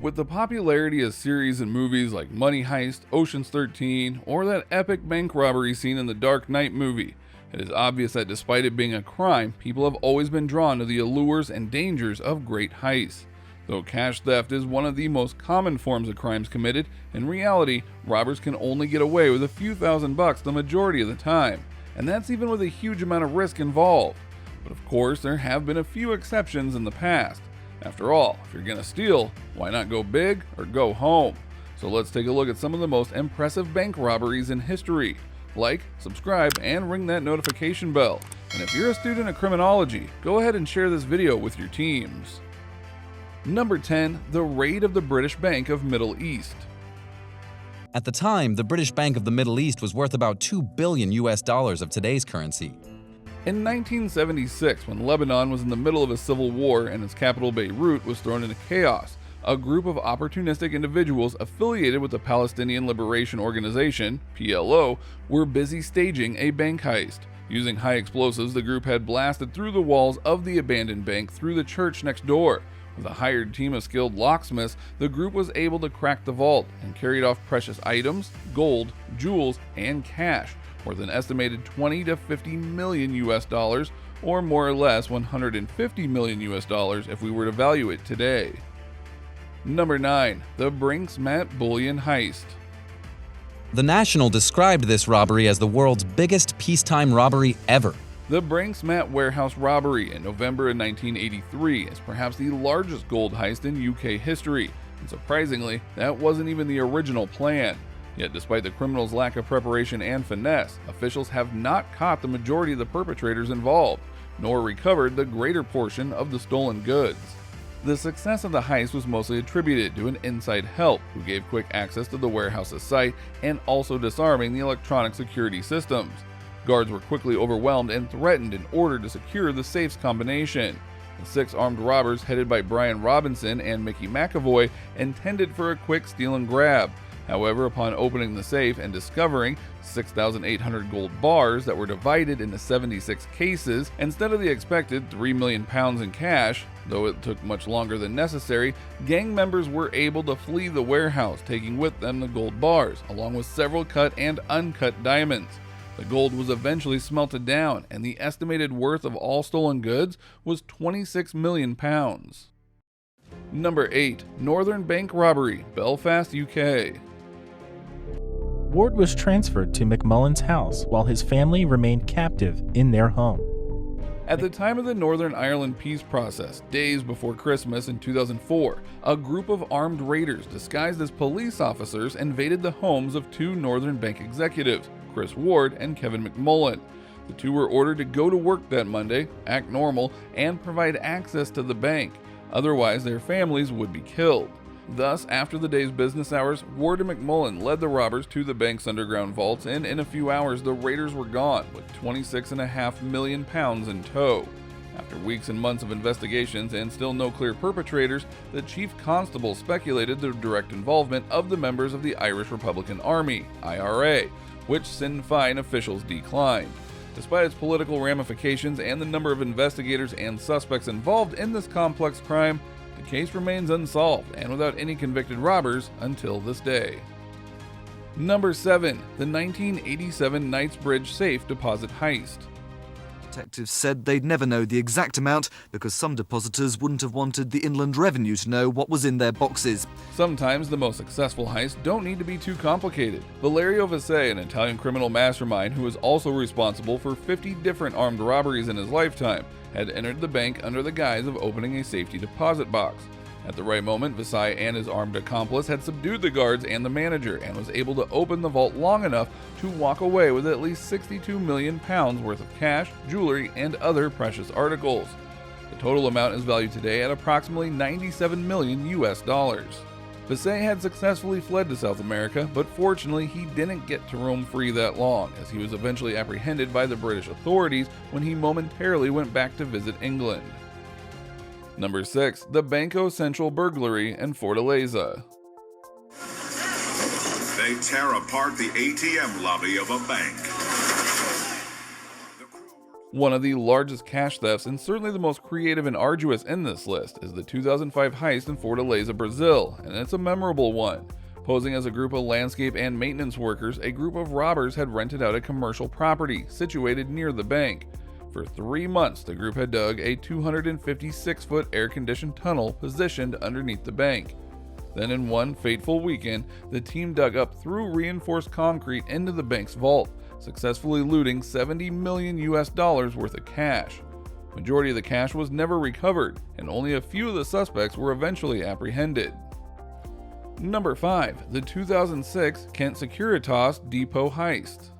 With the popularity of series and movies like Money Heist, Ocean's 13, or that epic bank robbery scene in the Dark Knight movie, it is obvious that despite it being a crime, people have always been drawn to the allures and dangers of great heists. Though cash theft is one of the most common forms of crimes committed, in reality, robbers can only get away with a few $1,000s the majority of the time, and that's even with a huge amount of risk involved. But of course, there have been a few exceptions in the past. After all, if you're gonna steal, why not go big or go home? So let's take a look at some of the most impressive bank robberies in history. Like, subscribe, and ring that notification bell. And if you're a student of criminology, go ahead and share this video with your teams. Number 10. The Raid of the British Bank of Middle East. At the time, the British Bank of the Middle East was worth about $2 billion of today's currency. In 1976, when Lebanon was in the middle of a civil war and its capital Beirut was thrown into chaos, a group of opportunistic individuals affiliated with the Palestinian Liberation Organization, PLO, were busy staging a bank heist. Using high explosives, the group had blasted through the walls of the abandoned bank through the church next door. With a hired team of skilled locksmiths, the group was able to crack the vault and carried off precious items, gold, jewels, and cash, worth an estimated 20 to 50 million US dollars, or more or less 150 million US dollars if we were to value it today. Number 9. The Brinks-Mat Bullion Heist. The National described this robbery as the world's biggest peacetime robbery ever. The Brinks-Mat warehouse robbery in November of 1983 is perhaps the largest gold heist in UK history, and surprisingly, that wasn't even the original plan. Yet despite the criminals' lack of preparation and finesse, officials have not caught the majority of the perpetrators involved, nor recovered the greater portion of the stolen goods. The success of the heist was mostly attributed to an inside help who gave quick access to the warehouse's site and also disarming the electronic security systems. Guards were quickly overwhelmed and threatened in order to secure the safe's combination. The 6 armed robbers headed by Brian Robinson and Mickey McAvoy intended for a quick steal and grab. However, upon opening the safe and discovering 6,800 gold bars that were divided into 76 cases instead of the expected 3 million pounds in cash, though it took much longer than necessary, gang members were able to flee the warehouse, taking with them the gold bars, along with several cut and uncut diamonds. The gold was eventually smelted down, and the estimated worth of all stolen goods was 26 million pounds. Number 8. Northern Bank Robbery, Belfast, UK. Ward was transferred to McMullen's house while his family remained captive in their home. At the time of the Northern Ireland peace process, days before Christmas in 2004, a group of armed raiders disguised as police officers invaded the homes of 2 Northern Bank executives, Chris Ward and Kevin McMullen. The 2 were ordered to go to work that Monday, act normal, and provide access to the bank. Otherwise, their families would be killed. Thus, after the day's business hours, Ward and McMullen led the robbers to the bank's underground vaults, and in a few hours, the raiders were gone, with 26.5 million pounds in tow. After weeks and months of investigations and still no clear perpetrators, the chief constable speculated the direct involvement of the members of the Irish Republican Army, IRA, which Sinn Féin officials declined. Despite its political ramifications and the number of investigators and suspects involved in this complex crime, the case remains unsolved and without any convicted robbers until this day. Number 7. The 1987 Knightsbridge Safe Deposit Heist. Detectives said they'd never know the exact amount because some depositors wouldn't have wanted the Inland Revenue to know what was in their boxes. Sometimes the most successful heists don't need to be too complicated. Valerio Visay, an Italian criminal mastermind who is also responsible for 50 different armed robberies in his lifetime, had entered the bank under the guise of opening a safety deposit box. At the right moment, Visay and his armed accomplice had subdued the guards and the manager and was able to open the vault long enough to walk away with at least 62 million pounds worth of cash, jewelry, and other precious articles. The total amount is valued today at approximately 97 million US dollars. Visay had successfully fled to South America, but fortunately he didn't get to roam free that long, as he was eventually apprehended by the British authorities when he momentarily went back to visit England. Number 6. The Banco Central Burglary in Fortaleza. They tear apart the ATM lobby of a bank. One of the largest cash thefts and certainly the most creative and arduous in this list is the 2005 heist in Fortaleza, Brazil, and it's a memorable one. Posing as a group of landscape and maintenance workers, a group of robbers had rented out a commercial property situated near the bank. For 3 months, the group had dug a 256-foot air-conditioned tunnel positioned underneath the bank. Then in one fateful weekend, the team dug up through reinforced concrete into the bank's vault, successfully looting $70 million worth of cash. Majority of the cash was never recovered, and only a few of the suspects were eventually apprehended. Number 5. The 2006 Kent Securitas Depot Heist.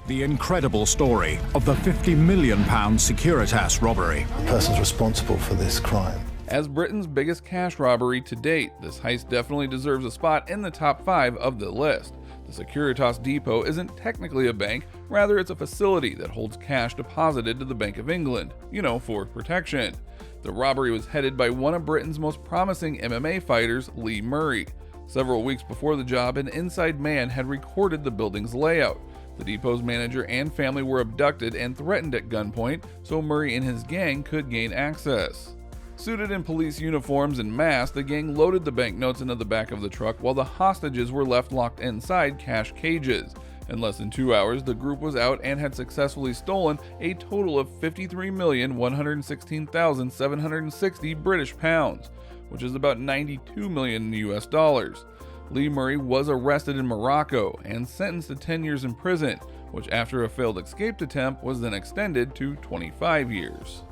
The incredible story of the £50 million Securitas robbery. The person's responsible for this crime. As Britain's biggest cash robbery to date, this heist definitely deserves a spot in the top 5 of the list. The Securitas Depot isn't technically a bank, rather it's a facility that holds cash deposited to the Bank of England, for protection. The robbery was headed by one of Britain's most promising MMA fighters, Lee Murray. Several weeks before the job, an inside man had recorded the building's layout. The depot's manager and family were abducted and threatened at gunpoint, so Murray and his gang could gain access. Suited in police uniforms and masks, the gang loaded the banknotes into the back of the truck while the hostages were left locked inside cash cages. In less than 2 hours, the group was out and had successfully stolen a total of £53,116,760 British pounds, which is about $92 million US dollars. Lee Murray was arrested in Morocco and sentenced to 10 years in prison, which after a failed escape attempt was then extended to 25 years.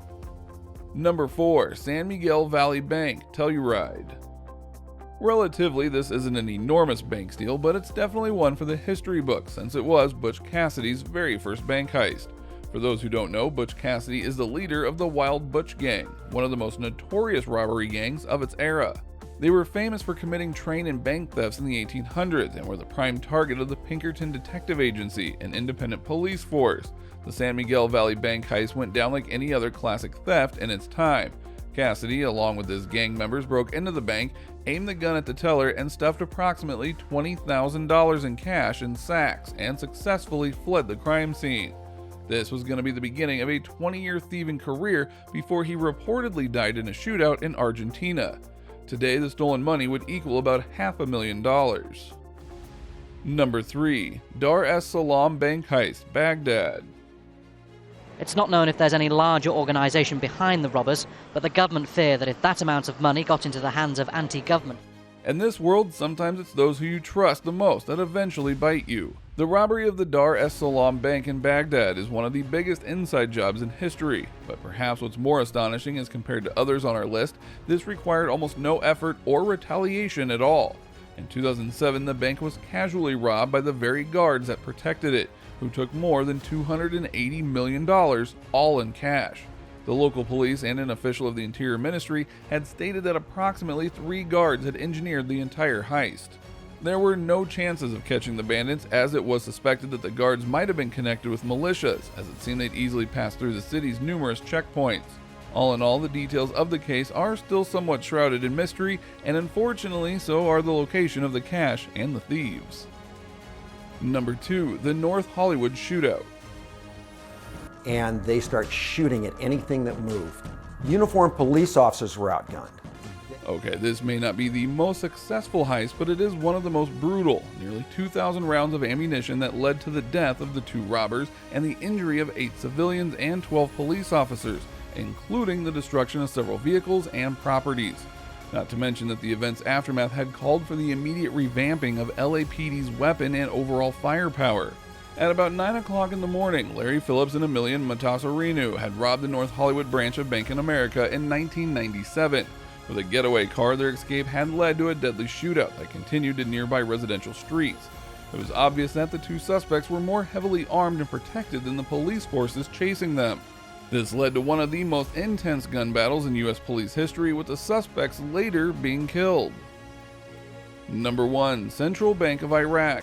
Number 4. San Miguel Valley Bank Telluride. Relatively, this isn't an enormous bank steal, but it's definitely one for the history books since it was Butch Cassidy's very first bank heist. For those who don't know, Butch Cassidy is the leader of the Wild Butch Gang, one of the most notorious robbery gangs of its era. They were famous for committing train and bank thefts in the 1800s and were the prime target of the Pinkerton Detective Agency, an independent police force. The San Miguel Valley Bank heist went down like any other classic theft in its time. Cassidy, along with his gang members, broke into the bank, aimed the gun at the teller, and stuffed approximately $20,000 in cash in sacks, and successfully fled the crime scene. This was going to be the beginning of a 20-year thieving career before he reportedly died in a shootout in Argentina. Today, the stolen money would equal about $500,000. Number 3. Dar es Salaam Bank Heist, Baghdad. It's not known if there's any larger organisation behind the robbers, but the government fear that if that amount of money got into the hands of anti-government. In this world, sometimes it's those who you trust the most that eventually bite you. The robbery of the Dar es Salaam Bank in Baghdad is one of the biggest inside jobs in history, but perhaps what's more astonishing as compared to others on our list, this required almost no effort or retaliation at all. In 2007, the bank was casually robbed by the very guards that protected it, who took more than $280 million, all in cash. The local police and an official of the Interior Ministry had stated that approximately 3 guards had engineered the entire heist. There were no chances of catching the bandits, as it was suspected that the guards might have been connected with militias, as it seemed they'd easily pass through the city's numerous checkpoints. All in all, the details of the case are still somewhat shrouded in mystery, and unfortunately, so are the location of the cash and the thieves. Number 2. The North Hollywood Shootout. And they start shooting at anything that moved. Uniformed police officers were outgunned. Okay, this may not be the most successful heist, but it is one of the most brutal. Nearly 2,000 rounds of ammunition that led to the death of the 2 robbers and the injury of 8 civilians and 12 police officers, including the destruction of several vehicles and properties. Not to mention that the event's aftermath had called for the immediate revamping of LAPD's weapon and overall firepower. At about 9 o'clock in the morning, Larry Phillips and Emilian Matasareanu had robbed the North Hollywood branch of Bank of America in 1997. With a getaway car, their escape had led to a deadly shootout that continued to nearby residential streets. It was obvious that the 2 suspects were more heavily armed and protected than the police forces chasing them. This led to one of the most intense gun battles in U.S. police history, with the suspects later being killed. Number 1. Central Bank of Iraq.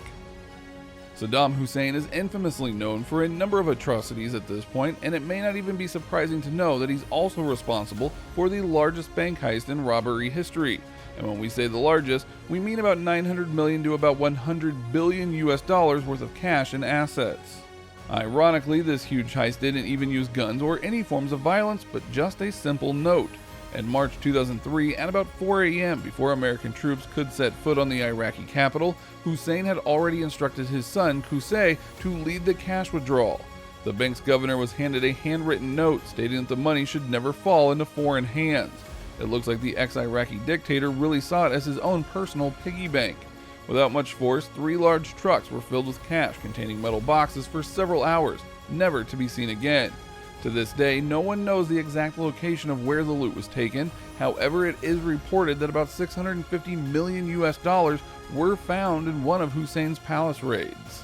Saddam Hussein is infamously known for a number of atrocities at this point, and it may not even be surprising to know that he's also responsible for the largest bank heist in robbery history. And when we say the largest, we mean about $900 million to about $100 billion US worth of cash and assets. Ironically, this huge heist didn't even use guns or any forms of violence, but just a simple note. In March 2003, at about 4 a.m., before American troops could set foot on the Iraqi capital, Hussein had already instructed his son, Qusay, to lead the cash withdrawal. The bank's governor was handed a handwritten note stating that the money should never fall into foreign hands. It looks like the ex-Iraqi dictator really saw it as his own personal piggy bank. Without much force, 3 large trucks were filled with cash containing metal boxes for several hours, never to be seen again. To this day, no one knows the exact location of where the loot was taken. However, it is reported that about $650 million were found in one of Hussein's palace raids.